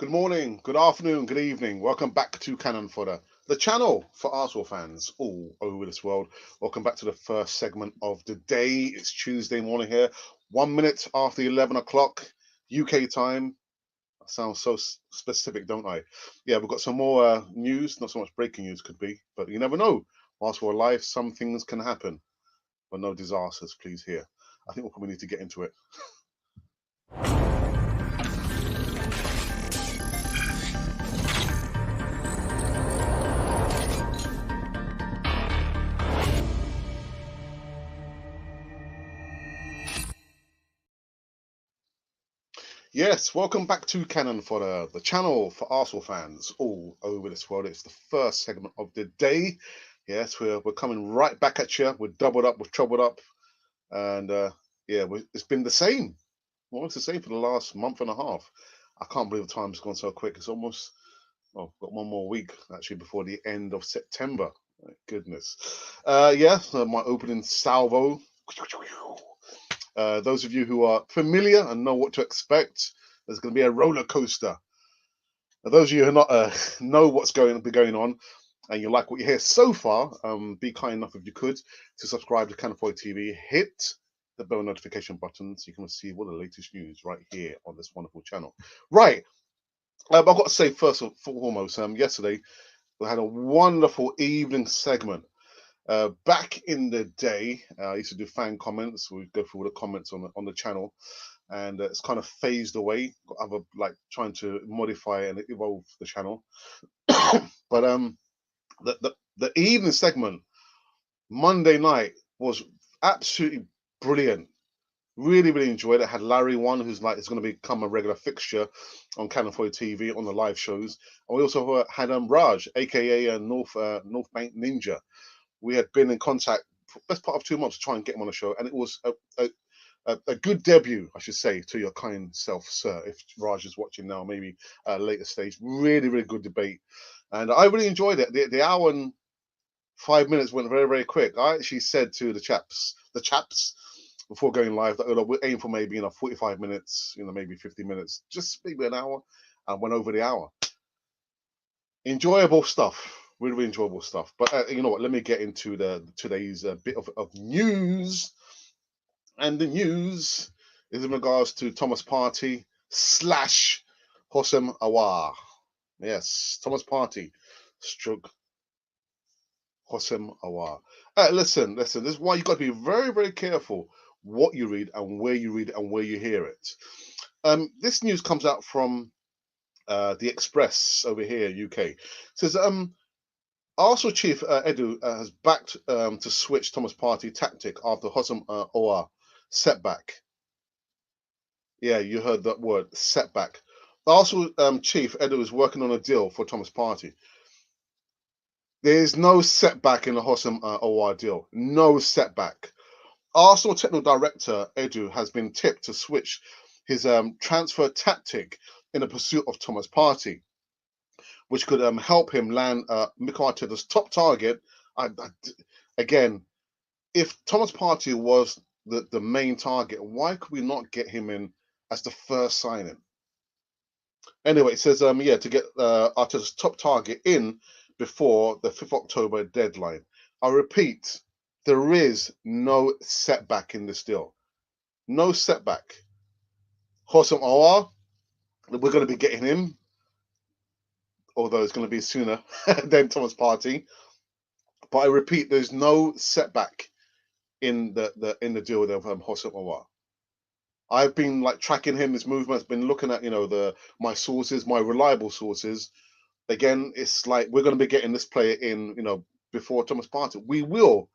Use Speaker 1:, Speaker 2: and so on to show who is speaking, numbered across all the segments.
Speaker 1: Good morning, good afternoon, good evening. Welcome back to Cannon Fodder, the channel for Arsenal fans all over this world. Welcome back to the first segment of the day. It's Tuesday morning here, 1 minute after 11 o'clock UK time. I sound so specific, don't I? Yeah, we've got some more news, not so much breaking news could be, but you never know. Whilst we're alive, some things can happen, but no disasters, please here. I think we'll probably need to get into it. Yes, welcome back to Cannon Fodder, the channel for Arsenal fans all over this world. It's the first segment of the day. Yes, we're coming right back at you. We're doubled up, we're troubled up, and it's been the same. Well, it's the same for the last month and a half. I can't believe the time's gone so quick. It's almost got one more week actually before the end of September. My goodness. My opening salvo. Those of you who are familiar and know what to expect, there's going to be a roller coaster. Now, those of you who not know what's going to be going on, and you like what you hear so far, be kind enough if you could to subscribe to Canafoy TV. Hit the bell notification button so you can receive all the latest news right here on this wonderful channel. Right, I've got to say first and foremost, yesterday we had a wonderful evening segment. Back in the day, I used to do fan comments. We go through all the comments on the channel, and it's kind of phased away. Got other like trying to modify and evolve the channel. But the evening segment Monday night was absolutely brilliant. Really, really enjoyed it. Had Larry one, who's like is going to become a regular fixture on Cannon TV on the live shows. And we also had Raj, aka North Bank Ninja. We had been in contact for best part of 2 months to try and get him on the show, and it was a good debut, I should say, to your kind self, sir. If Raj is watching now, maybe at a later stage. Really, really good debate, and I really enjoyed it. The hour and 5 minutes went very, very quick. I actually said to the chaps, before going live that we're aiming for maybe 45 minutes, maybe 50 minutes, just maybe an hour, and went over the hour. Enjoyable stuff. Really, really enjoyable stuff. But you know what? Let me get into today's bit of news. And the news is in regards to Thomas Partey slash Hosam Awar. Yes, Thomas Partey stroke Hosam Awar. Listen. This is why you got to be very, very careful what you read and where you read it and where you hear it. This news comes out from the Express over here, UK. It says Arsenal chief Edu has backed to switch Thomas Partey tactic after Hosam Awar setback. Yeah, you heard that word, setback. Arsenal chief Edu is working on a deal for Thomas Partey. There is no setback in the Hosam Awar deal. No setback. Arsenal technical director Edu has been tipped to switch his transfer tactic in the pursuit of Thomas Partey, which could help him land Mikel Arteta's top target. Again, if Thomas Partey was the main target, why could we not get him in as the first signing? Anyway, it says to get Arteta's top target in before the 5th October deadline. I repeat, there is no setback in this deal. No setback. Hosam Awar, we're going to be getting him, although it's going to be sooner than Thomas Partey. But I repeat, there's no setback in the deal with Hosam Awar. I've been like tracking him, his movements, been looking at my sources, my reliable sources. Again, it's like we're going to be getting this player in, before Thomas Partey.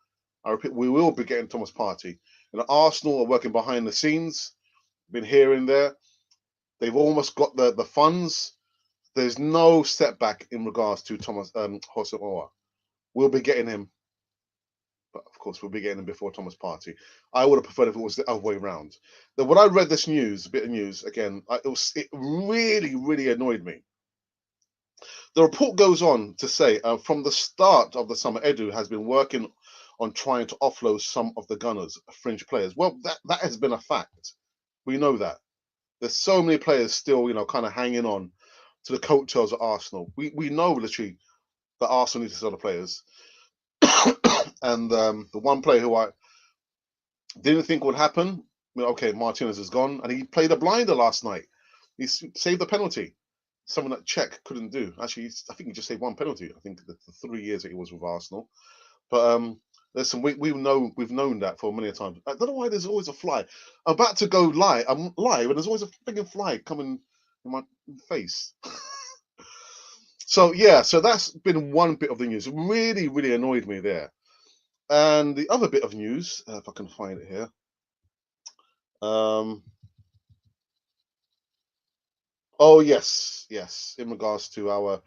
Speaker 1: I repeat, we will be getting Thomas Partey. Arsenal are working behind the scenes, been here and there. They've almost got the funds. There's no setback in regards to Thomas Hosam Awar. We'll be getting him, but of course we'll be getting him before Thomas Partey. I would have preferred if it was the other way around. Then when I read this bit of news again, it really, really annoyed me. The report goes on to say, from the start of the summer, Edu has been working on trying to offload some of the Gunners' fringe players. Well, that has been a fact. We know that. There's so many players still, kind of hanging on to the coattails of Arsenal. We know literally that Arsenal need to sell the players, and the one player who I didn't think would happen. Okay, Martinez is gone, and he played a blinder last night. He saved the penalty, something that Czech couldn't do. Actually, I think he just saved one penalty. I think the 3 years that he was with Arsenal. But listen, we've known that for many times. I don't know why there's always a fly. I'm about to go live. I'm live, and there's always a freaking fly coming in my face. So yeah, so that's been one bit of the news. It really, really annoyed me there. And the other bit of news, if I can find it here. Oh yes, in regards to our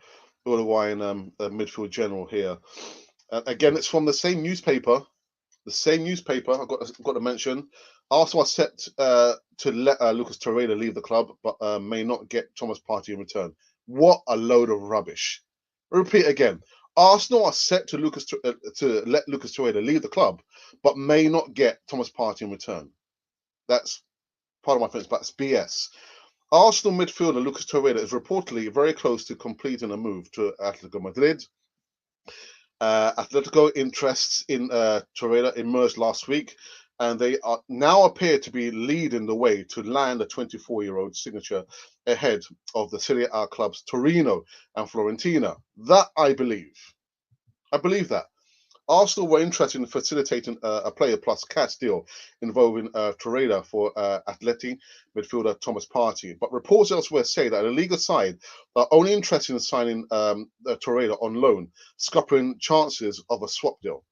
Speaker 1: Uruguayan midfield general here. Again, it's from the same newspaper. The same newspaper. I've got to mention. Arsenal are set to let Lucas Torreira leave the club, but may not get Thomas Partey in return. What a load of rubbish! Repeat again. Arsenal are set to let Lucas Torreira leave the club, but may not get Thomas Partey in return. That's part of my offence, but it's BS. Arsenal midfielder Lucas Torreira is reportedly very close to completing a move to Atletico Madrid. Atletico interests in Torreira emerged last week, and they are now appear to be leading the way to land a 24-year-old signature ahead of the Serie A clubs Torino and Fiorentina. That I believe. I believe that. Arsenal were interested in facilitating a player plus cash deal involving Torreira for Atleti midfielder Thomas Partey. But reports elsewhere say that the league side are only interested in signing Torreira on loan, scuppering chances of a swap deal.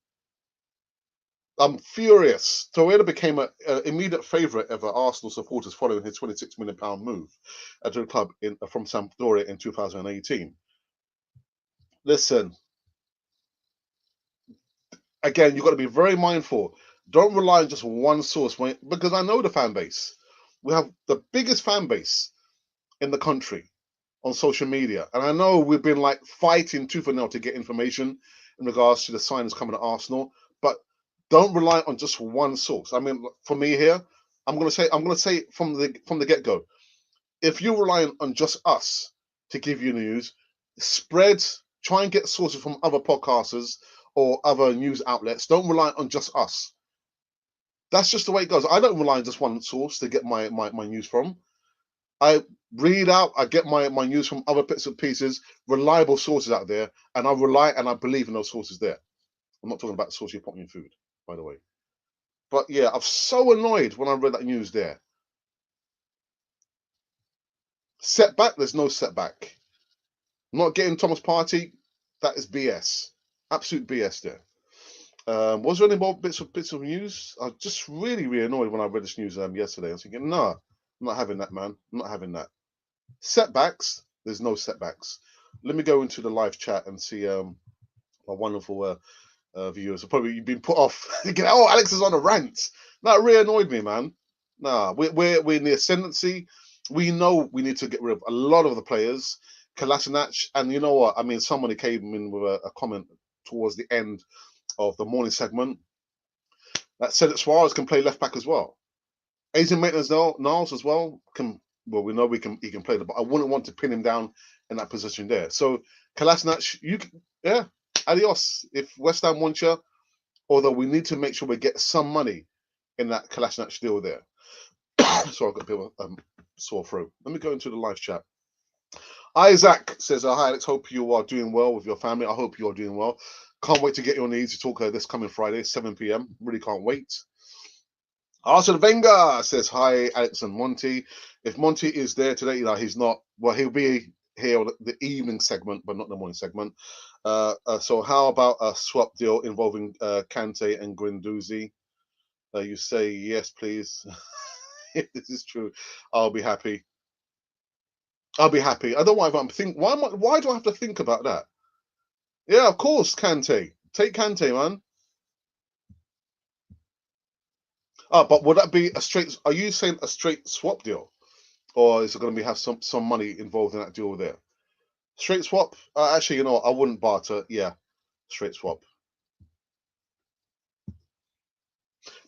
Speaker 1: I'm furious. Torreira became an immediate favourite of Arsenal supporters following his £26 million move to the club from Sampdoria in 2018. Listen, again, you've got to be very mindful. Don't rely on just one source, because I know the fan base. We have the biggest fan base in the country on social media, and I know we've been like fighting tooth and nail to get information in regards to the signings coming to Arsenal. But don't rely on just one source. I mean, for me here, I'm gonna say from the get go, if you're relying on just us to give you news, try and get sources from other podcasters or other news outlets. Don't rely on just us. That's just the way it goes. I don't rely on just one source to get my news from. I read out, I get my news from other bits and pieces, reliable sources out there, and I rely and I believe in those sources there. I'm not talking about the source you put me in food, by the way. But yeah, I'm so annoyed when I read that news there. Setback? There's no setback. Not getting Thomas Partey, that is BS. Absolute BS there. Was there any more bits of news? I was just really, really annoyed when I read this news yesterday. I was thinking, no, I'm not having that, man. I'm not having that. Setbacks? There's no setbacks. Let me go into the live chat and see my wonderful viewers. Probably you've been put off. Oh, Alex is on a rant. That really annoyed me, man. Nah, we're in the ascendancy. We know we need to get rid of a lot of the players. Kolasinac, and you know what? I mean, somebody came in with a comment towards the end of the morning segment that said that Suarez can play left back as well. Asian maintenance Niles as well we know he can play but I wouldn't want to pin him down in that position there. So Kolasinac, adios. If West Ham want you, although we need to make sure we get some money in that Kolasinac deal there. So I've got a bit of sore throat. Let me go into the live chat. Isaac says, hi Alex, hope you are doing well with your family. I hope you are doing well. Can't wait to get your needs to talk this coming Friday, 7 p.m. Really can't wait. Arsene Wenger says, hi Alex and Monty. If Monty is there today, he's not. Well, he'll be here on the evening segment, but not the morning segment. So how about a swap deal involving Kante and Guendouzi? You say yes, please. If this is true, I'll be happy. I don't want to think. Why do I have to think about that? Yeah, of course, Kante. Take Kante, man. But would that be a straight? Are you saying a straight swap deal, or is it going to have some money involved in that deal there? Straight swap? Actually, you know what? I wouldn't barter. Yeah, straight swap.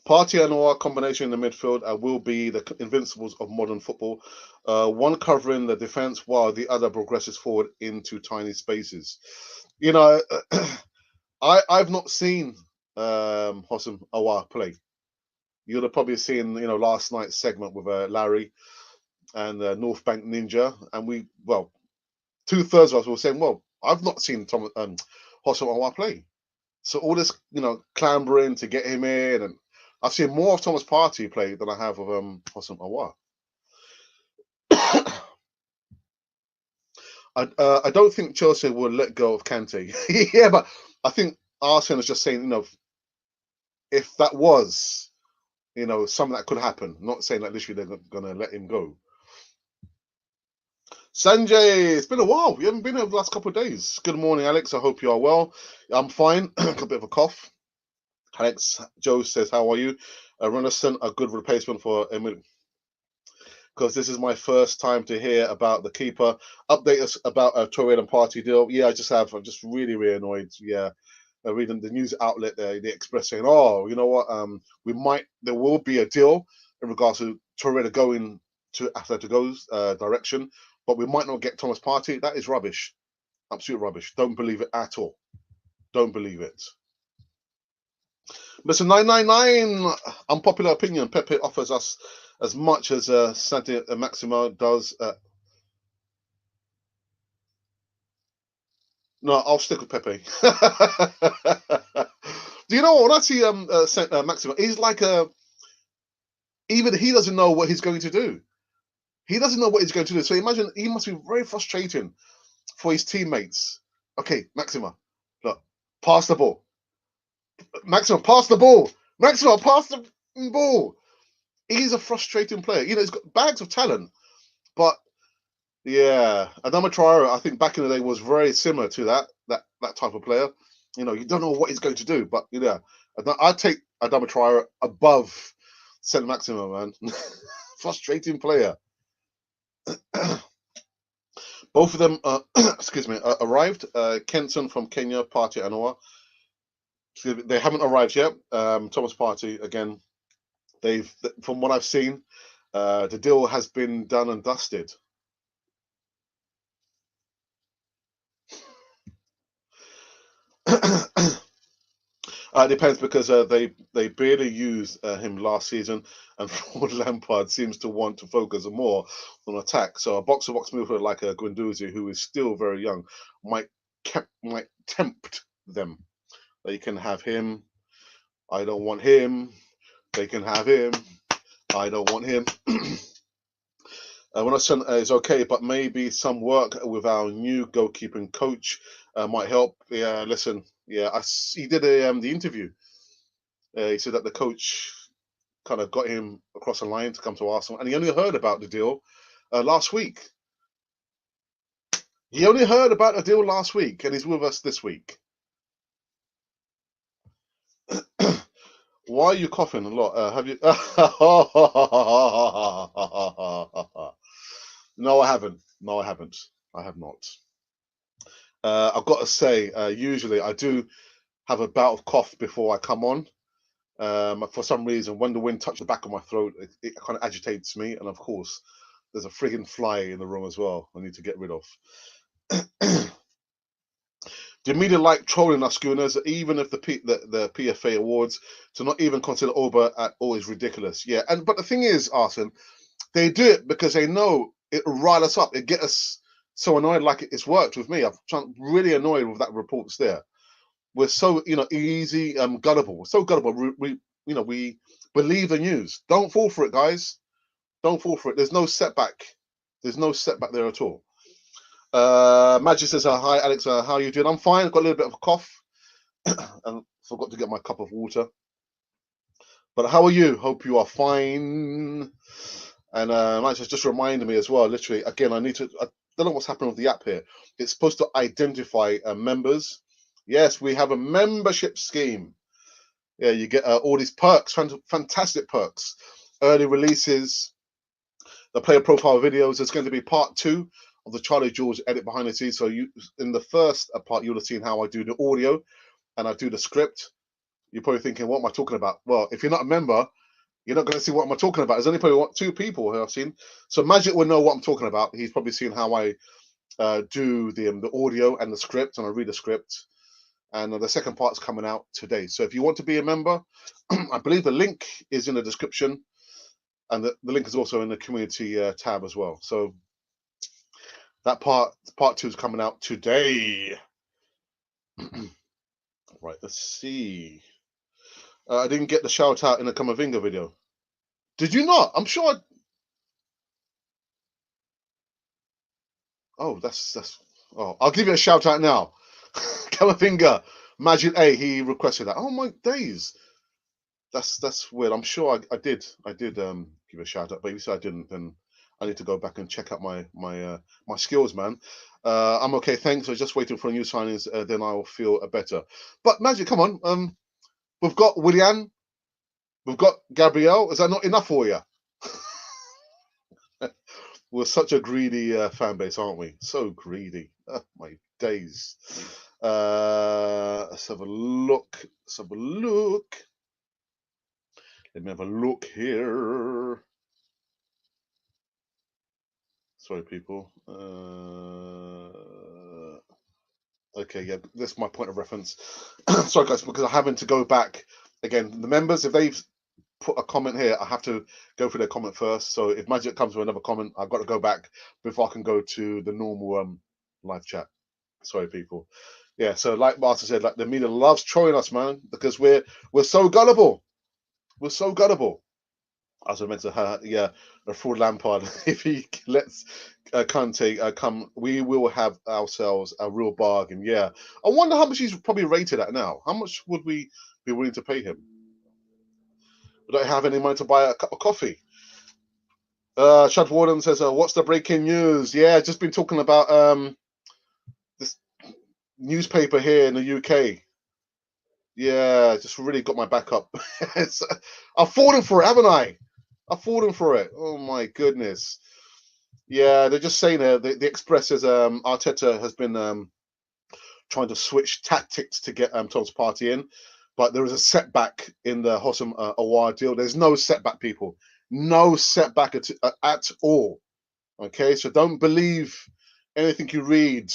Speaker 1: Partey and Noah combination in the midfield will be the invincibles of modern football. One covering the defence while the other progresses forward into tiny spaces. You know, I've not seen Hossam Aouar play. You'd have probably seen, last night's segment with Larry and North Bank Ninja, and well, 2/3 of us were saying, well, I've not seen Hossam Aouar play. So all this, clambering to get him in, and I've seen more of Thomas Partey play than I have of Hossam Aouar. I don't think Chelsea will let go of Kante. Yeah, but I think Arsenal is just saying, if that was, something that could happen, not saying that literally they're going to let him go. Sanjay, it's been a while. You haven't been here the last couple of days. Good morning, Alex. I hope you are well. I'm fine. Got a bit of a cough. Alex Joe says, how are you? Renison, a good replacement for Emily. Because this is my first time to hear about the keeper. Update us about a Torre and Partey deal. Yeah, I just have. I'm just really, really annoyed. Yeah. Reading the news outlet, the Express, saying, "Oh, you know what? There will be a deal in regards to Torre going to Atletico's direction, but we might not get Thomas Partey." That is rubbish, absolute rubbish. Don't believe it at all. Don't believe it. Mr. 999, unpopular opinion. Pepe offers us as much as Santi Maximo does. No, I'll stick with Pepe. Do you know what? When I see Maximo, he's like even he doesn't know what he's going to do. He doesn't know what he's going to do. So imagine he must be very frustrating for his teammates. Okay, Maximo, look, pass the ball. Maximo, pass the ball. Maximo, pass the ball. He's a frustrating player. He's got bags of talent, but yeah, Adama Traore, I think back in the day was very similar to that type of player. You don't know what he's going to do, but I take Adama Traore above Saint Maximo, man. Frustrating player. Both of them, excuse me, arrived. Kenson from Kenya, Partey and Noah. They haven't arrived yet. Thomas Partey, again, from what I've seen, the deal has been done and dusted. It depends because they barely used him last season, and Ford Lampard seems to want to focus more on attack. So a box-to-box mover like a Guendouzi, who is still very young, might tempt them. They can have him. I don't want him. They can have him. I don't want him. When is okay, but maybe some work with our new goalkeeping coach might help. Yeah, listen. Yeah, he did the interview. He said that the coach kind of got him across the line to come to Arsenal, and he only heard about the deal last week. He only heard about the deal last week, and he's with us this week. Why are you coughing a lot? Have you? No, I haven't. No, I haven't. I have not. I've got to say, usually I do have a bout of cough before I come on. For some reason, when the wind touches the back of my throat, it kind of agitates me. And of course, there's a frigging fly in the room as well I need to get rid of. The media like trolling us schooners, even if the PFA awards, to not even consider Oba at all is ridiculous. Yeah, but the thing is, Arsene, they do it because they know it will rile us up. It get us so annoyed, like it's worked with me. I'm really annoyed with that reports there. We're so easy, gullible. We're so gullible. We believe the news. Don't fall for it, guys. Don't fall for it. There's no setback. There's no setback there at all. Magic says, hi, Alex. How are you doing? I'm fine. I've got a little bit of a cough. And forgot to get my cup of water. But how are you? Hope you are fine. And Magic just reminded me as well, literally, again, I don't know what's happening with the app here. It's supposed to identify members. Yes, we have a membership scheme. Yeah, you get all these perks, fantastic perks. Early releases, the player profile videos. There's going to be part 2 of the Charlie George edit behind the scenes. So in the first part, you'll have seen how I do the audio and I do the script. You're probably thinking, what am I talking about? Well, if you're not a member, you're not going to see what I'm talking about. There's only probably two people who I've seen. So Magic will know what I'm talking about. He's probably seen how I do the audio and the script, and I read the script. And the second part's coming out today. So if you want to be a member, I believe the link is in the description, and the link is also in the community tab as well. So that part two is coming out today. Right, let's see. I didn't get the shout out in the Kamavinga video. Did you not? I'm sure. Oh, that's. Oh, I'll give you a shout out now. Kamavinga, Magic A. He requested that. Oh my days. That's weird. I'm sure I did give a shout out, but if you said I didn't, then I need to go back and check out my skills, man. I'm okay, thanks. I was just waiting for new signings, then I'll feel better. But Magic, come on. We've got Willian, we've got Gabriel. Is that not enough for you? We're such a greedy fan base, aren't we? So greedy. Oh, my days. Let's have a look. Let's have a look. Let me have a look here. Sorry, people. Okay, yeah, that's my point of reference. Sorry, guys, because I'm having to go back again. The members, if they've put a comment here, I have to go through their comment first. So if Magic comes with another comment, I've got to go back before I can go to the normal live chat. Sorry, people. Yeah, so like Martin said, like the media loves trolling us, man, because we're so gullible. We're so gullible. As I meant to, yeah, a fraud Lampard. If he lets Kante come, we will have ourselves a real bargain. Yeah, I wonder how much he's probably rated at now. How much would we be willing to pay him? We don't have any money to buy a cup of coffee. Chad Warden says, "What's the breaking news?" Yeah, just been talking about this newspaper here in the UK. Yeah, just really got my back up. I've fallen for it, haven't I? I've fallen for it. Oh my goodness. Yeah, they're just saying the Express says Arteta has been trying to switch tactics to get Tom's party in, but there is a setback in the Hossam Awar deal. There's no setback, people. No setback at all. Okay, so don't believe anything you read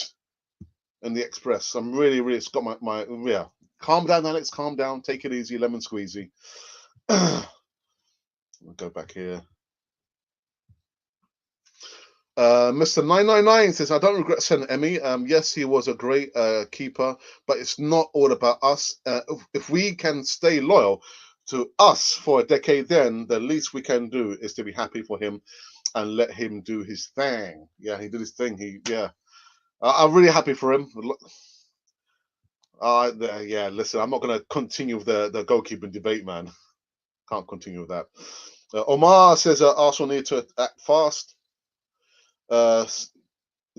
Speaker 1: in the Express. I'm really, it's got my yeah. Calm down, Alex. Calm down. Take it easy. Lemon squeezy. I'll go back here. Mr. 999 says, I don't regret sending Emmy. Yes, he was a great keeper, but it's not all about us. If we can stay loyal to us for a decade, then the least we can do is to be happy for him and let him do his thing. Yeah, he did his thing. Yeah, I'm really happy for him. Yeah, listen, I'm not going to continue with the goalkeeping debate, man. Can't continue with that. Omar says Arsenal need to act fast. The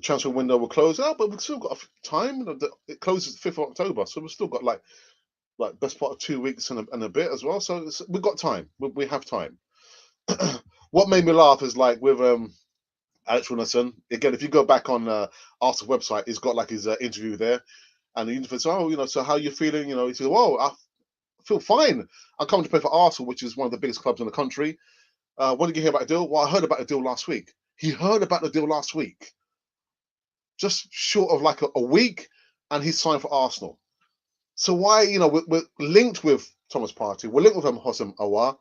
Speaker 1: transfer window will close out, but we've still got time. It closes 5th of October, so we've still got like best part of 2 weeks and a bit as well. So we've got time. We have time. What made me laugh is like with Alex Runnison. Again, if you go back on Arsenal website, he's got like his interview there, and the interview says, "Oh, so how you feeling?" He says, "Well, I feel fine. I'm coming to play for Arsenal, which is one of the biggest clubs in the country. When did you hear about the deal? Well, I heard about the deal last week. He heard about the deal last week. Just short of like a week, and he's signed for Arsenal. So why, we're linked with Thomas Partey, we're linked with Hossam Awar,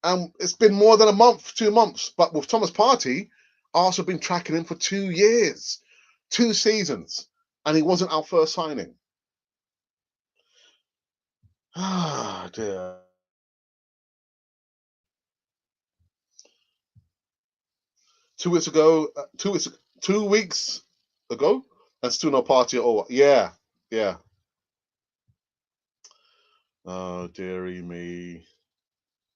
Speaker 1: and it's been more than a month, 2 months. But with Thomas Partey, Arsenal have been tracking him for 2 years, 2 seasons, and he wasn't our first signing. Ah, dear. Two weeks ago, 2 weeks ago, and still no Partey at all. Yeah, yeah. Oh, dearie me.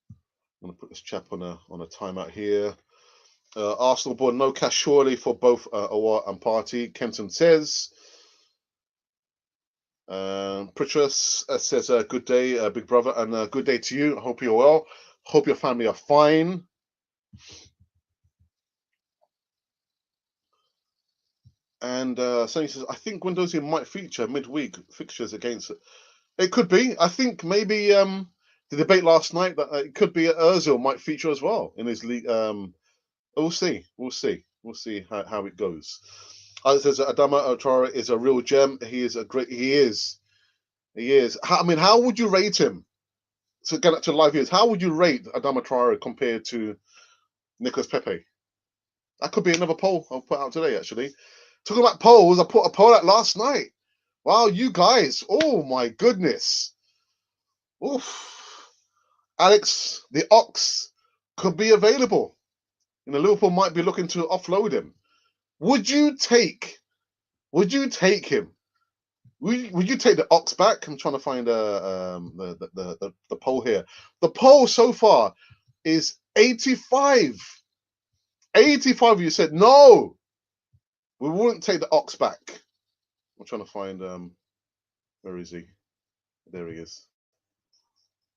Speaker 1: I'm gonna put this chap on a timeout here. Arsenal board, no cash surely for both Awar and Partey. Kenton says. Pritchus says, good day, big brother, and good day to you. Hope you're well. Hope your family are fine. And Sonny says, I think Guendouzi might feature midweek fixtures against It could be. I think maybe the debate last night that it could be Özil might feature as well in his league. We'll see. We'll see. We'll see how it goes. It says Adama Traore is a real gem. He is a great. He is. He is. I mean, how would you rate him? So get up to live views. How would you rate Adama Traore compared to Nicolas Pepe? That could be another poll I'll put out today. Actually, talking about polls, I put a poll out last night. Wow, you guys! Oh my goodness! Oof. Alex, the Ox could be available. Liverpool might be looking to offload him. Would you take? Would you take him? Would you take the Ox back? I'm trying to find the poll here. The poll so far is 85. 85 of you said no. We wouldn't take the Ox back. I'm trying to find where is he? There he is.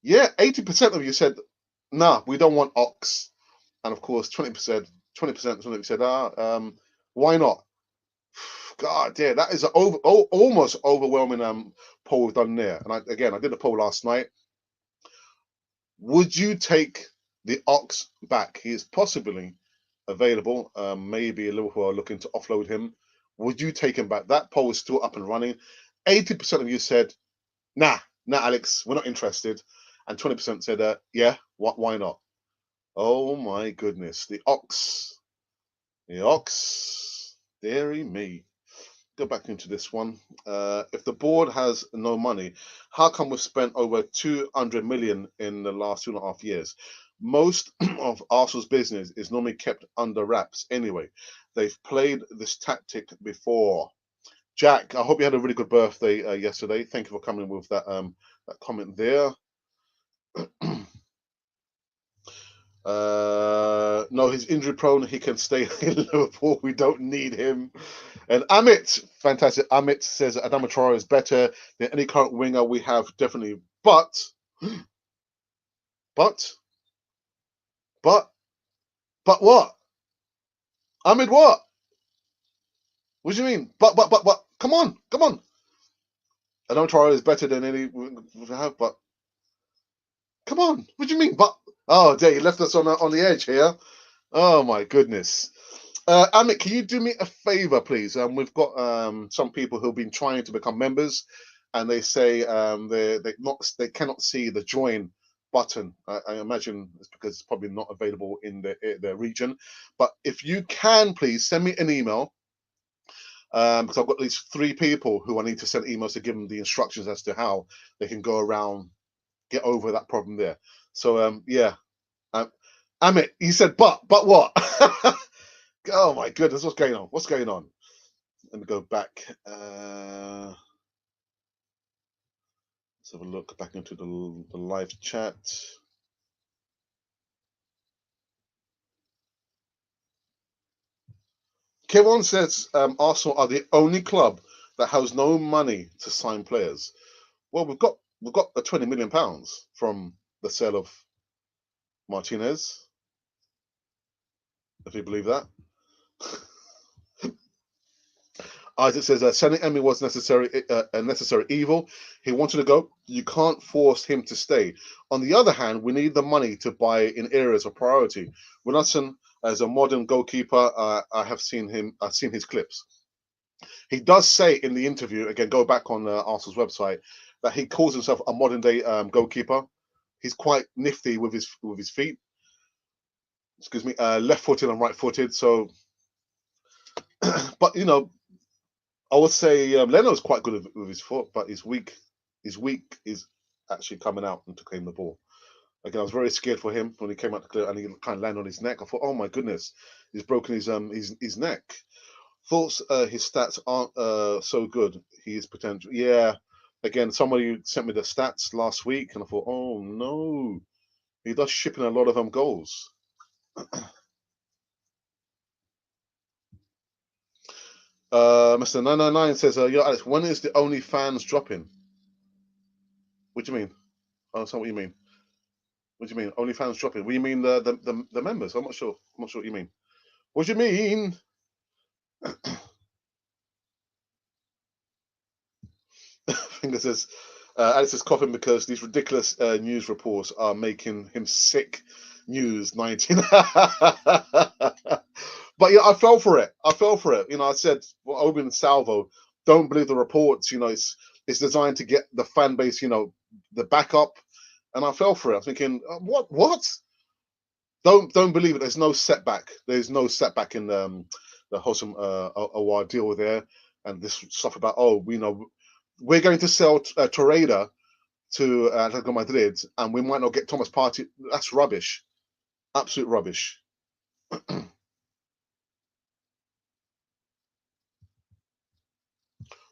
Speaker 1: Yeah, 80% of you said nah, we don't want Ox. And of course 20% something said why not? God, yeah, that is an almost overwhelming poll we've done there. And I did a poll last night. Would you take the Ox back? He is possibly available. Maybe Liverpool are looking to offload him. Would you take him back? That poll is still up and running. 80% of you said, nah, Alex, we're not interested. And 20% said, yeah, why not? Oh my goodness, the Ox. Dearie me. Go back into this one. If the board has no money, how come we've spent over 200 million in the last 2.5 years? Most of Arsenal's business is normally kept under wraps anyway. They've played this tactic before. Jack, I hope you had a really good birthday yesterday. Thank you for coming with that comment there. No, he's injury prone. He can stay in Liverpool. We don't need him. And Amit, fantastic. Amit says Adama Traore is better than any current winger we have, definitely. But what? What? Amit, what? What do you mean? But. Come on. Adama Traore is better than any we have, but come on. What do you mean? But oh, dear, he left us on the edge here. Oh my goodness. Amit, can you do me a favor, please? We've got some people who've been trying to become members, and they say they cannot see the join button. I imagine it's because it's probably not available in their region. But if you can, please send me an email, because I've got at least 3 people who I need to send emails to give them the instructions as to how they can go around, get over that problem there. So yeah, Amit, you said but what? Oh my goodness, what's going on? Let me go back. Let's have a look back into the live chat. Kevin says Arsenal are the only club that has no money to sign players. Well, we've got the £20 million from the sale of Martinez, if you believe that. Isaac says selling Emmy was a necessary evil. He wanted to go. You can't force him to stay. On the other hand, we need the money to buy in areas of priority. Wilson, as a modern goalkeeper, I have seen him. I've seen his clips. He does say in the interview, again, go back on Arsenal's website, that he calls himself a modern day goalkeeper. He's quite nifty with his feet. Excuse me, left-footed and right-footed. So, but I would say Leno's quite good with his foot, but his weak is actually coming out and to claim the ball. Again, I was very scared for him when he came out to clear and he kind of landed on his neck. I thought, oh my goodness, he's broken his neck. Thoughts his stats aren't so good. He is potential. Yeah. Again, somebody sent me the stats last week, and I thought, oh no, he does ship in a lot of goals. Mr. 999 says, yo, Alex, when is the OnlyFans dropping? What do you mean? I don't know what you mean. What do you mean? OnlyFans dropping? What do you mean the members? I'm not sure. I'm not sure what you mean. What do you mean? Finger says, Alex is coughing because these ridiculous news reports are making him sick. News 19. But yeah, I fell for it. I fell for it. I said, well, Obi Salvo, don't believe the reports. It's designed to get the fan base, the backup. And I fell for it. I'm thinking, what? Don't believe it. There's no setback. There's no setback in the wholesome Awar deal there, and this stuff about we're going to sell Torreira to Atletico Madrid, and we might not get Thomas Partey. That's rubbish. Absolute rubbish.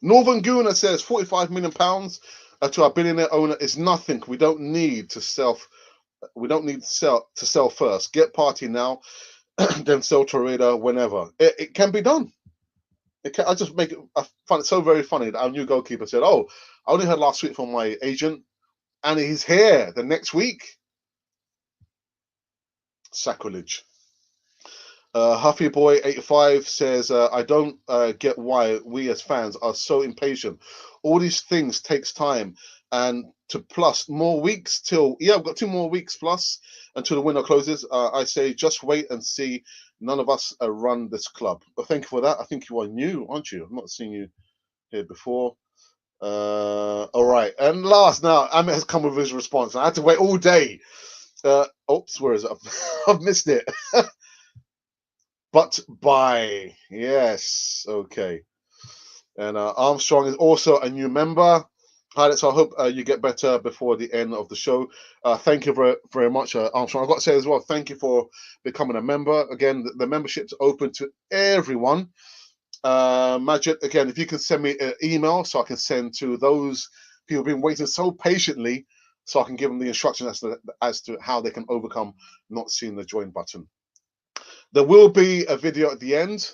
Speaker 1: Northern Guna says £45 million to our billionaire owner is nothing. We don't need to sell. We don't need to sell first. Get Partey now, then sell Torreira whenever. It can be done. I just make it. I find it so very funny that our new goalkeeper said, "Oh, I only heard last week from my agent, and he's here the next week." Sacrilege. Huffy Boy 85 says, "I don't get why we as fans are so impatient. All these things takes time, and to plus more weeks till we've got 2 more weeks plus until the window closes. I say just wait and see. None of us run this club." Well, thank you for that. I think you are new, aren't you? I've not seen you here before. All right, and last now, Amit has come with his response. I had to wait all day. Oops, where is it? I've missed it. But by yes, okay. And Armstrong is also a new member. Highlights. I hope you get better before the end of the show. Thank you very, very much, Armstrong. I've got to say as well, thank you for becoming a member. Again, the membership's open to everyone. Majid, again, if you can send me an email so I can send to those people who've been waiting so patiently, so I can give them the instructions as to how they can overcome not seeing the join button. There will be a video at the end,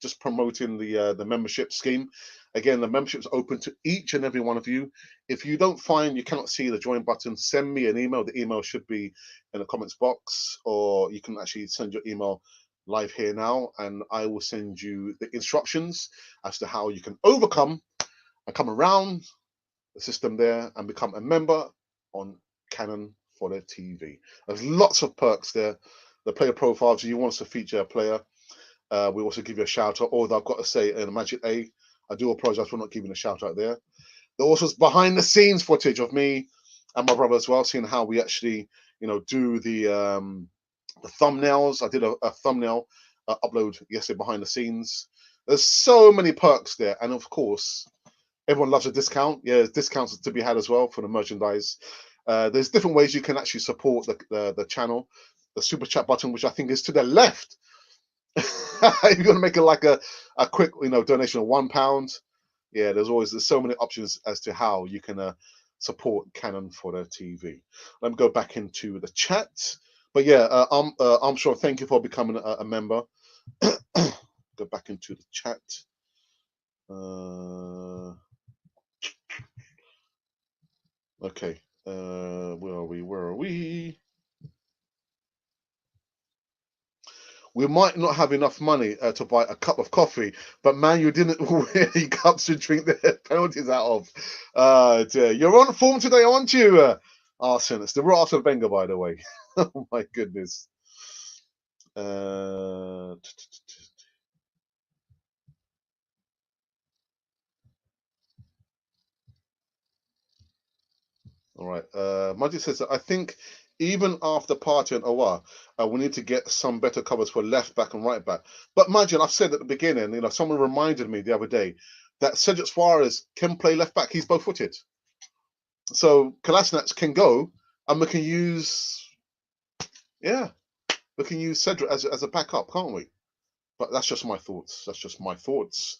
Speaker 1: just promoting the membership scheme. Again, the membership is open to each and every one of you. If you don't find you cannot see the join button, send me an email. The email should be in the comments box, or you can actually send your email live here now, and I will send you the instructions as to how you can overcome and come around the system there and become a member on Canon for their TV. There's lots of perks there. The player profiles, if you want us to feature a player, we also give you a shout out. Although I've got to say, in Magic A, I do apologize for not giving a shout out there. There also is behind the scenes footage of me and my brother as well, seeing how we actually, do the thumbnails. I did a thumbnail upload yesterday behind the scenes. There's so many perks there, and of course, everyone loves a discount. Yeah, there's discounts to be had as well for the merchandise. There's different ways you can actually support the channel. The super chat button, which I think is to the left. If you're going to make it like a quick, donation of £1, yeah, there's so many options as to how you can support Canon for their TV. Let me go back into the chat. But yeah, Armstrong, thank you for becoming a member. Go back into the chat. Okay. Where are we? We might not have enough money to buy a cup of coffee, but man, you didn't wear any cups to drink the penalties out of. Dear. You're on form today, aren't you, Arsene? It's the real Arsene Wenger, by the way. Oh my goodness. All right. Majid says, I think even after Partey and Aouar, we need to get some better covers for left back and right back. But Majid, I've said at the beginning, someone reminded me the other day that Cedric Suarez can play left back. He's both footed. So Kolasinac can go, and we can use Cedric as a backup, can't we? But that's just my thoughts. That's just my thoughts.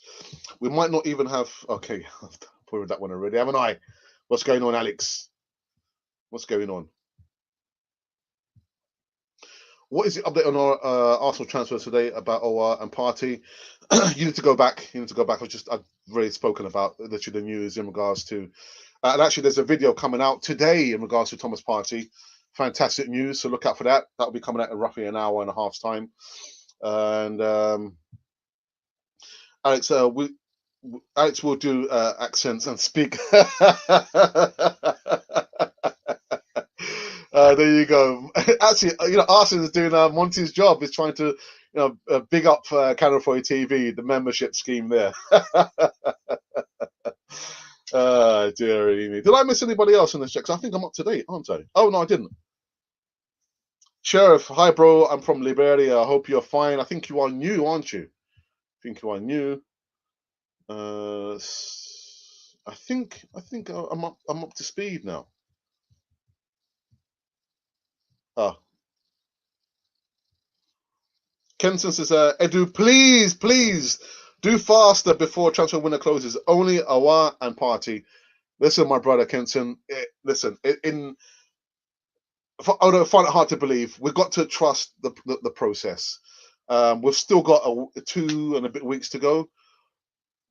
Speaker 1: We might not even have. Okay, I've put that one already, haven't I? What's going on, Alex? What's going on? What is the update on our Arsenal transfers today about Aouar and Partey? You need to go back. I've already spoken about literally the news in regards to. And actually, there's a video coming out today in regards to Thomas Partey. Fantastic news. So look out for that. That'll be coming out in roughly an hour and a half's time. And Alex, Alex will do accents and speak. There you go. Actually, Arsenal is doing Monty's job. Is trying to, big up Canal 4 TV, the membership scheme there. Dearie me. Did I miss anybody else in this check? 'Cause I think I'm up to date, aren't I? Oh no, I didn't. Sheriff, hi bro. I'm from Liberia. I hope you're fine. I think you are new, aren't you? I think you are new. I think I'm up to speed now. Ah, Kenson says, Edu, please do faster before transfer window closes. Only Awa and Party. Listen, my brother Kenson. Listen, I don't find it hard to believe. We've got to trust the process. We've still got 2 and a bit weeks to go.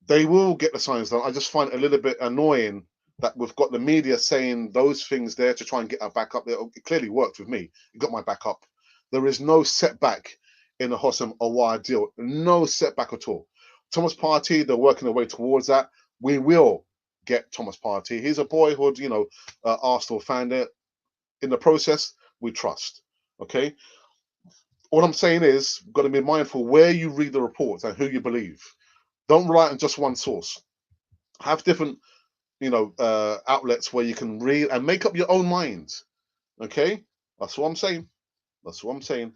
Speaker 1: They will get the signs done. I just find it a little bit annoying that we've got the media saying those things there to try and get our back up. It clearly worked with me. It got my back up. There is no setback in the Hossam Awar deal. No setback at all. Thomas Partey, they're working their way towards that. We will get Thomas Partey. He's a boyhood, Arsenal fan there. In the process, we trust. Okay. All I'm saying is, you've got to be mindful where you read the reports and who you believe. Don't rely on just one source. Have different, outlets where you can read and make up your own mind. Okay, that's what I'm saying. That's what I'm saying.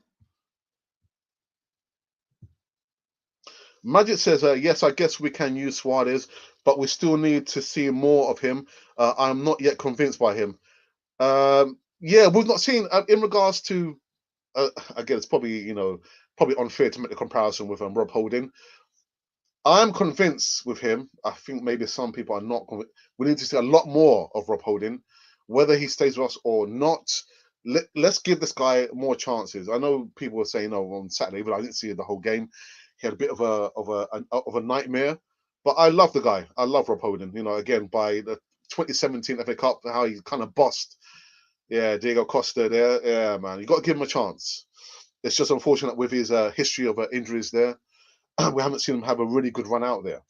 Speaker 1: Magic says, yes, I guess we can use Suarez, but we still need to see more of him. I'm not yet convinced by him. Yeah, we've not seen in regards to. Again, it's probably unfair to make the comparison with Rob Holding. I'm convinced with him. I think maybe some people are not convinced. We need to see a lot more of Rob Holding, whether he stays with us or not. Let's give this guy more chances. I know people were saying, "Oh, on Saturday," but I didn't see the whole game. He had a bit of a nightmare, but I love the guy. I love Rob Holding. Again, by the 2017 FA Cup, how he kind of bossed. Yeah, Diego Costa there. Yeah, man, you got to give him a chance. It's just unfortunate with his history of injuries there. We haven't seen him have a really good run out there.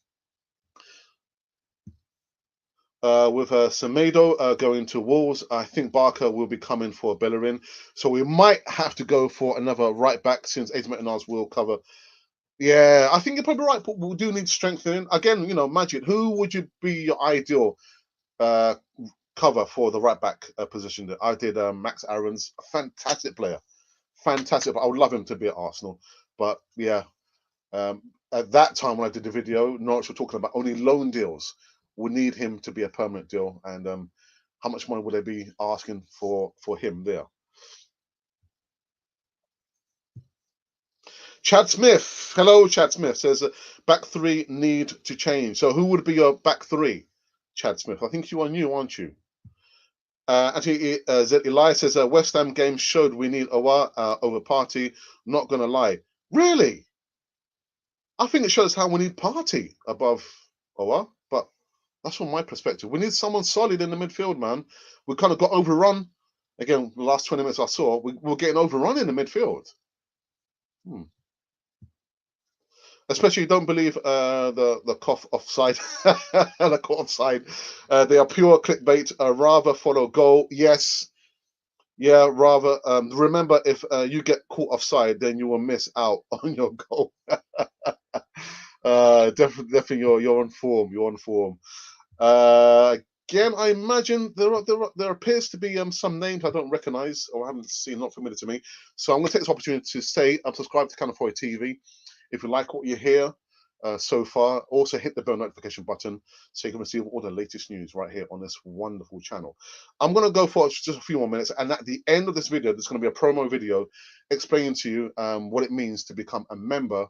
Speaker 1: With Semedo going to Wolves, I think Barker will be coming for Bellerin. So we might have to go for another right back since Ace Metanars will cover. Yeah, I think you're probably right, but we do need strengthening. Again, Magic, who would you be your ideal uh, cover for the right back position? I did Max Aarons, a fantastic player. Fantastic. I would love him to be at Arsenal. But yeah, at that time when I did the video, Norwich were talking about only loan deals. We need him to be a permanent deal, and how much money would they be asking for him there? Chad Smith, hello, Chad Smith says back 3 need to change. So who would be your back 3? Chad Smith, I think you are new, aren't you? Actually, Elias says West Ham game showed we need Awa over Party. Not gonna lie, really. I think it shows how we need Party above Owa, but that's from my perspective. We need someone solid in the midfield, man. We kind of got overrun. Again, the last 20 minutes I saw, we're getting overrun in the midfield. Especially, don't believe the cough offside, the cough offside. They are pure clickbait. Rather follow goal. Yes, yeah. Rather remember, if you get caught offside, then you will miss out on your goal. Definitely, you're on form. You're on form. Again, I imagine there appears to be some names I don't recognise or haven't seen, not familiar to me. So I'm going to take this opportunity to say I'm subscribed to Canal 4 TV. If you like what you hear so far, also hit the bell notification button so you can receive all the latest news right here on this wonderful channel. I'm going to go for just a few more minutes, and at the end of this video, there's going to be a promo video explaining to you what it means to become a member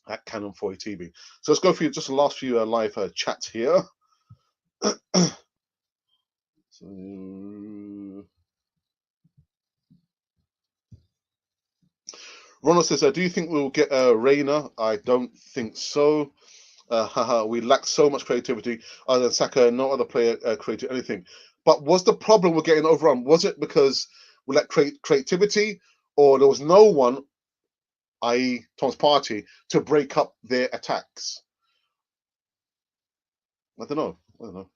Speaker 1: at Canon 4 TV. So let's go through just the last few live chats here. So, Ronald says, do you think we'll get a Reina? I don't think so. We lack so much creativity. Other than Saka, no other player created anything. But was the problem with getting overrun? Was it because we lacked creativity, or there was no one, i.e. Tom's Party, to break up their attacks? I don't know. I don't know.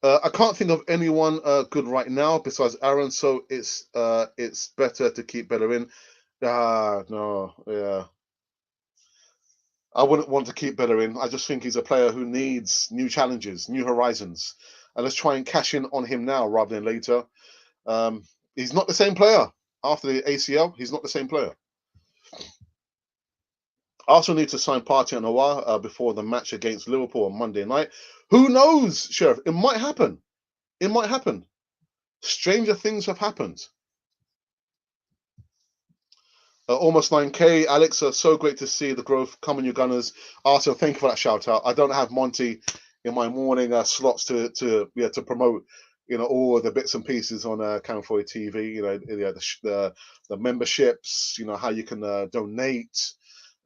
Speaker 1: I can't think of anyone good right now besides Aaron. So it's better to keep Bellerin. Ah, no, yeah. I wouldn't want to keep Bellerin. I just think he's a player who needs new challenges, new horizons, and let's try and cash in on him now rather than later. Um, he's not the same player after the ACL. He's not the same player. Arsenal need to sign Partey and Aouar before the match against Liverpool on Monday night. Who knows, Sheriff? It might happen. It might happen. Stranger things have happened. Almost 9K. Alex, so great to see the growth. Come on, you Gunners. Arsenal, thank you for that shout out. I don't have Monty in my morning slots to promote, all the bits and pieces on Camfoy TV. The memberships. How you can donate.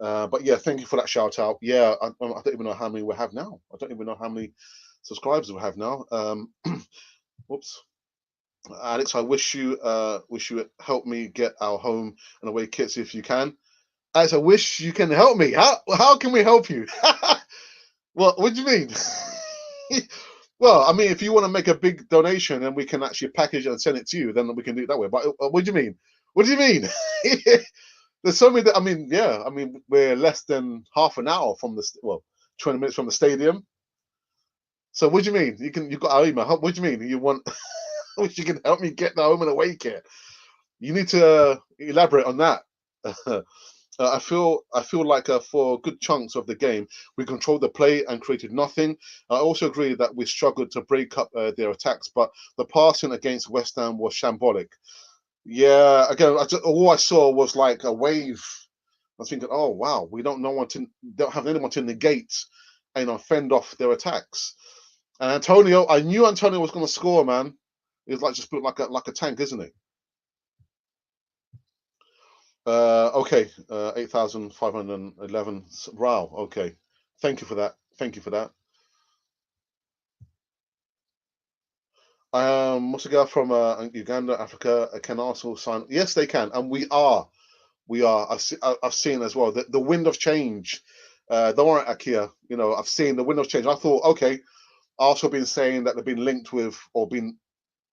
Speaker 1: But yeah, thank you for that shout out. Yeah, I don't even know how many we have now. I don't even know how many subscribers we have now. Whoops. Alex, I wish you help me get our home and away kits if you can. Alex, I wish you can help me. How can we help you? What do you mean? Well, I mean, if you want to make a big donation and we can actually package it and send it to you, then we can do it that way. But what do you mean? What do you mean? There's so many. I mean, yeah. I mean, we're less than half an hour from 20 minutes from the stadium. So what do you mean? You've got our email. What do you mean? You want? Wish you can help me get the home and away kit. You need to elaborate on that. I feel like for good chunks of the game, we controlled the play and created nothing. I also agree that we struggled to break up their attacks, but the passing against West Ham was shambolic. Yeah, again, all I saw was like a wave. I was thinking, oh wow, we don't have anyone to negate and fend off their attacks. And Antonio, I knew Antonio was going to score, man. He's like just built like a tank, isn't he? Okay, 8,511. Wow. Okay. Thank you for that. Thank you for that. What's a girl from Uganda, Africa? Can Arsenal sign? Yes, they can, and we are. We are. I've seen as well the wind of change. Don't worry, Akia. I've seen the wind of change. I thought, okay, Arsenal been saying that they've been linked with or been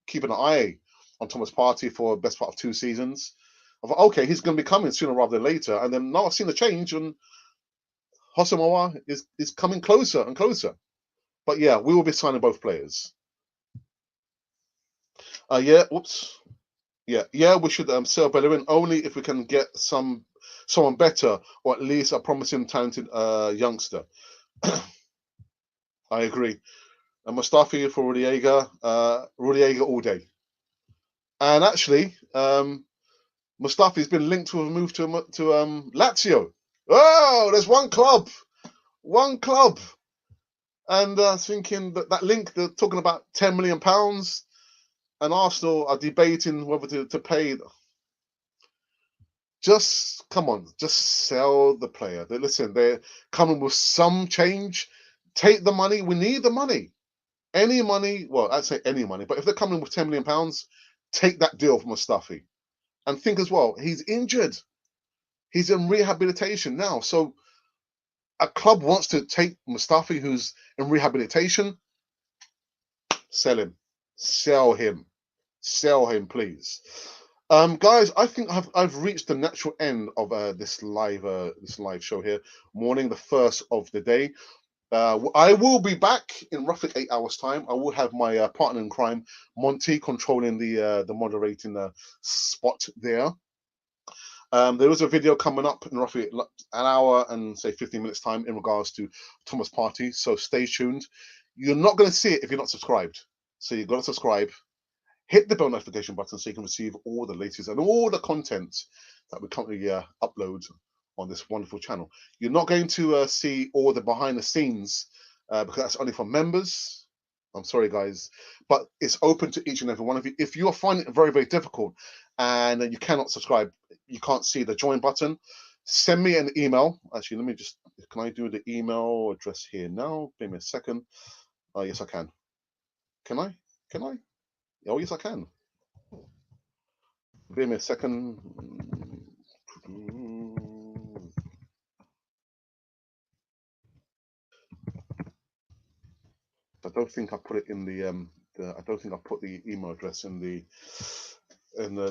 Speaker 1: keeping an eye on Thomas Partey for the best part of 2 seasons. I thought, okay, he's going to be coming sooner rather than later. And then now I've seen the change, and Hosamoa is coming closer and closer. But yeah, we will be signing both players. Yeah, whoops. Yeah, we should sell Bellerin only if we can get someone better or at least a promising, talented youngster. I agree. And Mustafi for Rudiega all day. And actually, Mustafi's been linked with a move to Lazio. Oh, there's one club, and thinking that link they're talking about £10 million, and Arsenal are debating whether to pay. Just come on, just sell the player. Listen, they're coming with some change. Take the money. We need the money. Any money. Well, I'd say any money, but if they're coming with £10 million, take that deal from Mustafi. And think as well, he's injured. He's in rehabilitation now. So a club wants to take Mustafi, who's in rehabilitation, sell him. Sell him. Sell him, please. Guys, I think I've reached the natural end of this live show here. Morning, the first of the day. I will be back in roughly 8 hours' time. I will have my partner in crime, Monty, controlling the moderating spot there. There is a video coming up in roughly an hour and say 15 minutes time in regards to Thomas Partey. So stay tuned. You're not going to see it if you're not subscribed. So you've got to subscribe. Hit the bell notification button so you can receive all the latest and all the content that we currently upload on this wonderful channel. You're not going to see all the behind the scenes because that's only for members. I'm sorry, guys, but it's open to each and every one of you. If you're finding it very, very difficult and you cannot subscribe, you can't see the join button, send me an email. Actually, let me just, can I do the email address here now? Give me a second. Yes, I can. Can I? Can I? Oh, yes, I can. Give me a second. don't think I put it in the I don't think I put the email address in the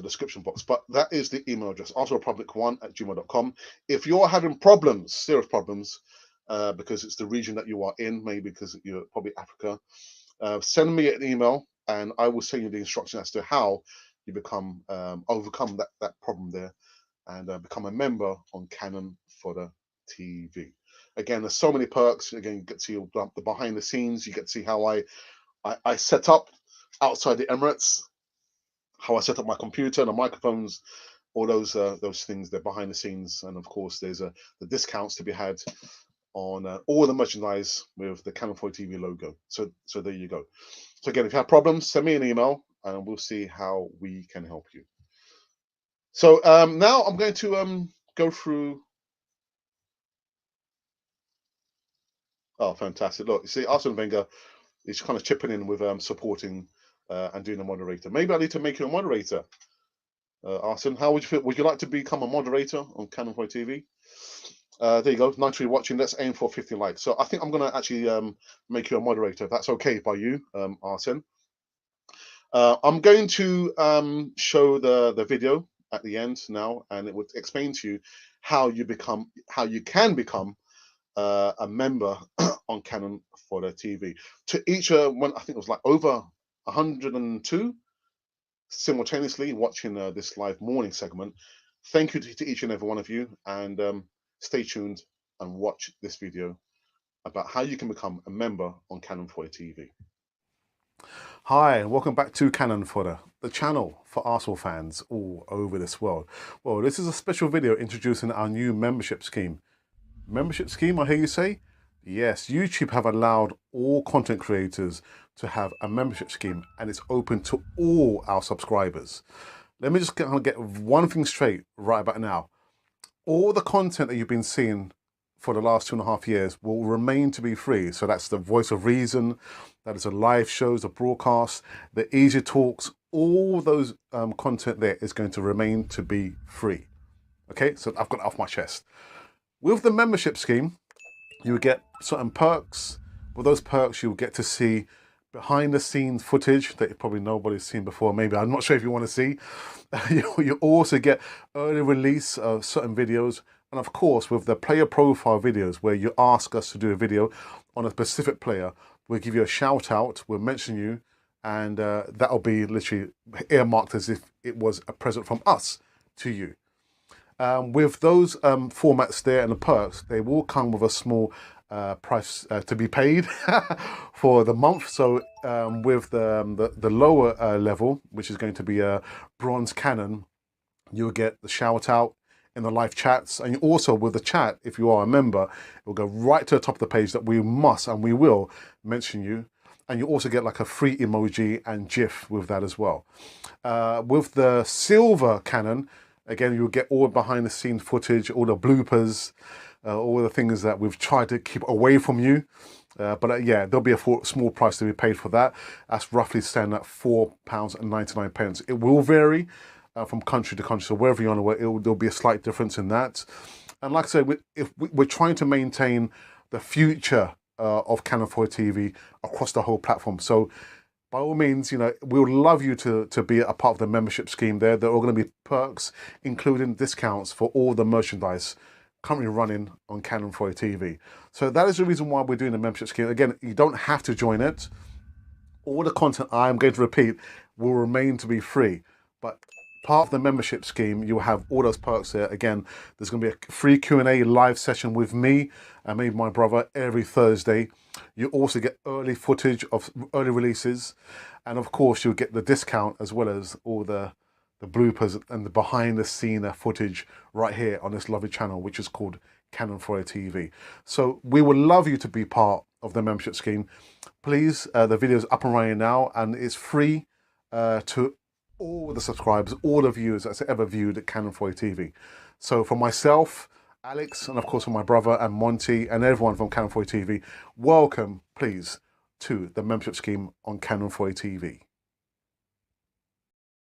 Speaker 1: description box, but that is the email address, arsenalrepublic1@gmail.com. If you're having problems, serious problems, because it's the region that you are in, maybe because you're probably Africa, send me an email and I will send you the instruction as to how you become overcome that problem there and become a member on Canon for the TV. Again, there's so many perks. Again, you get to see the behind the scenes. You get to see how I set up outside the Emirates, how I set up my computer and the microphones, all those things. They're behind the scenes, and of course, there's the discounts to be had on all the merchandise with the Canon 4 TV logo. So there you go. So again, if you have problems, send me an email, and we'll see how we can help you. So now I'm going to go through. Oh, fantastic! Look, you see, Arsene Wenger is kind of chipping in with supporting and doing a moderator. Maybe I need to make you a moderator. Arsene, how would you feel? Would you like to become a moderator on Canon 4 TV? There you go. Nice for you watching. Let's aim for 50 likes. So I think I'm going to actually make you a moderator, if that's okay by you, Arsene. I'm going to show the video at the end now, and it would explain to you how you can become a member on Canon for the TV. To each one, I think it was like over 102 simultaneously watching this live morning segment. Thank you to each and every one of you, and stay tuned and watch this video about how you can become a member on Canon 4 TV. Hi, and welcome back to Canon Fodder, the channel for Arsenal fans all over this world. Well, this is a special video introducing our new membership scheme. Membership scheme, I hear you say? Yes, YouTube have allowed all content creators to have a membership scheme, and it's open to all our subscribers. Let me just get one thing straight right about now. All the content that you've been seeing for the last 2.5 years will remain to be free. So that's the Voice of Reason, that is the live shows, the broadcasts, the easy talks, all those content there is going to remain to be free. Okay, so I've got it off my chest. With the membership scheme, you get certain perks. With those perks, you'll get to see behind the scenes footage that probably nobody's seen before. Maybe, I'm not sure if you want to see. You also get early release of certain videos. And of course, with the player profile videos, where you ask us to do a video on a specific player, we'll give you a shout out, we'll mention you, and that'll be literally earmarked as if it was a present from us to you. With those formats there and the perks, they will come with a small price to be paid for the month. So with the lower level, which is going to be a bronze Canon, you'll get the shout out in the live chats, and also with the chat, if you are a member, it will go right to the top of the page that we must and we will mention you. And you also get like a free emoji and GIF with that as well. With the silver Canon, again, you'll get all behind the scenes footage, all the bloopers, all the things that we've tried to keep away from you. But yeah, there'll be a small price to be paid for that. That's roughly standing at £4.99. It will vary from country to country. So wherever you're on the way, there'll be a slight difference in that. And like I said, we're trying to maintain the future of Canon 4 TV across the whole platform. So by all means, you know, we would love you to be a part of the membership scheme there. There are going to be perks, including discounts for all the merchandise currently running on Canon 4 TV. So that is the reason why we're doing the membership scheme. Again, you don't have to join it. All the content I'm going to repeat will remain to be free. But part of the membership scheme, you'll have all those perks there. Again, there's going to be a free Q&A live session with me and maybe my brother every Thursday. You also get early footage of early releases. And of course, you'll get the discount as well as all the bloopers and the behind the scene footage right here on this lovely channel, which is called Canon 4 TV. So we would love you to be part of the membership scheme. Please, the video is up and running now, and it's free to all the subscribers, all the viewers that's ever viewed at Canon 4 TV. So for myself, Alex, and of course for my brother and Monty and everyone from Canon 4 TV, welcome, please, to the membership scheme on Canon 4 TV.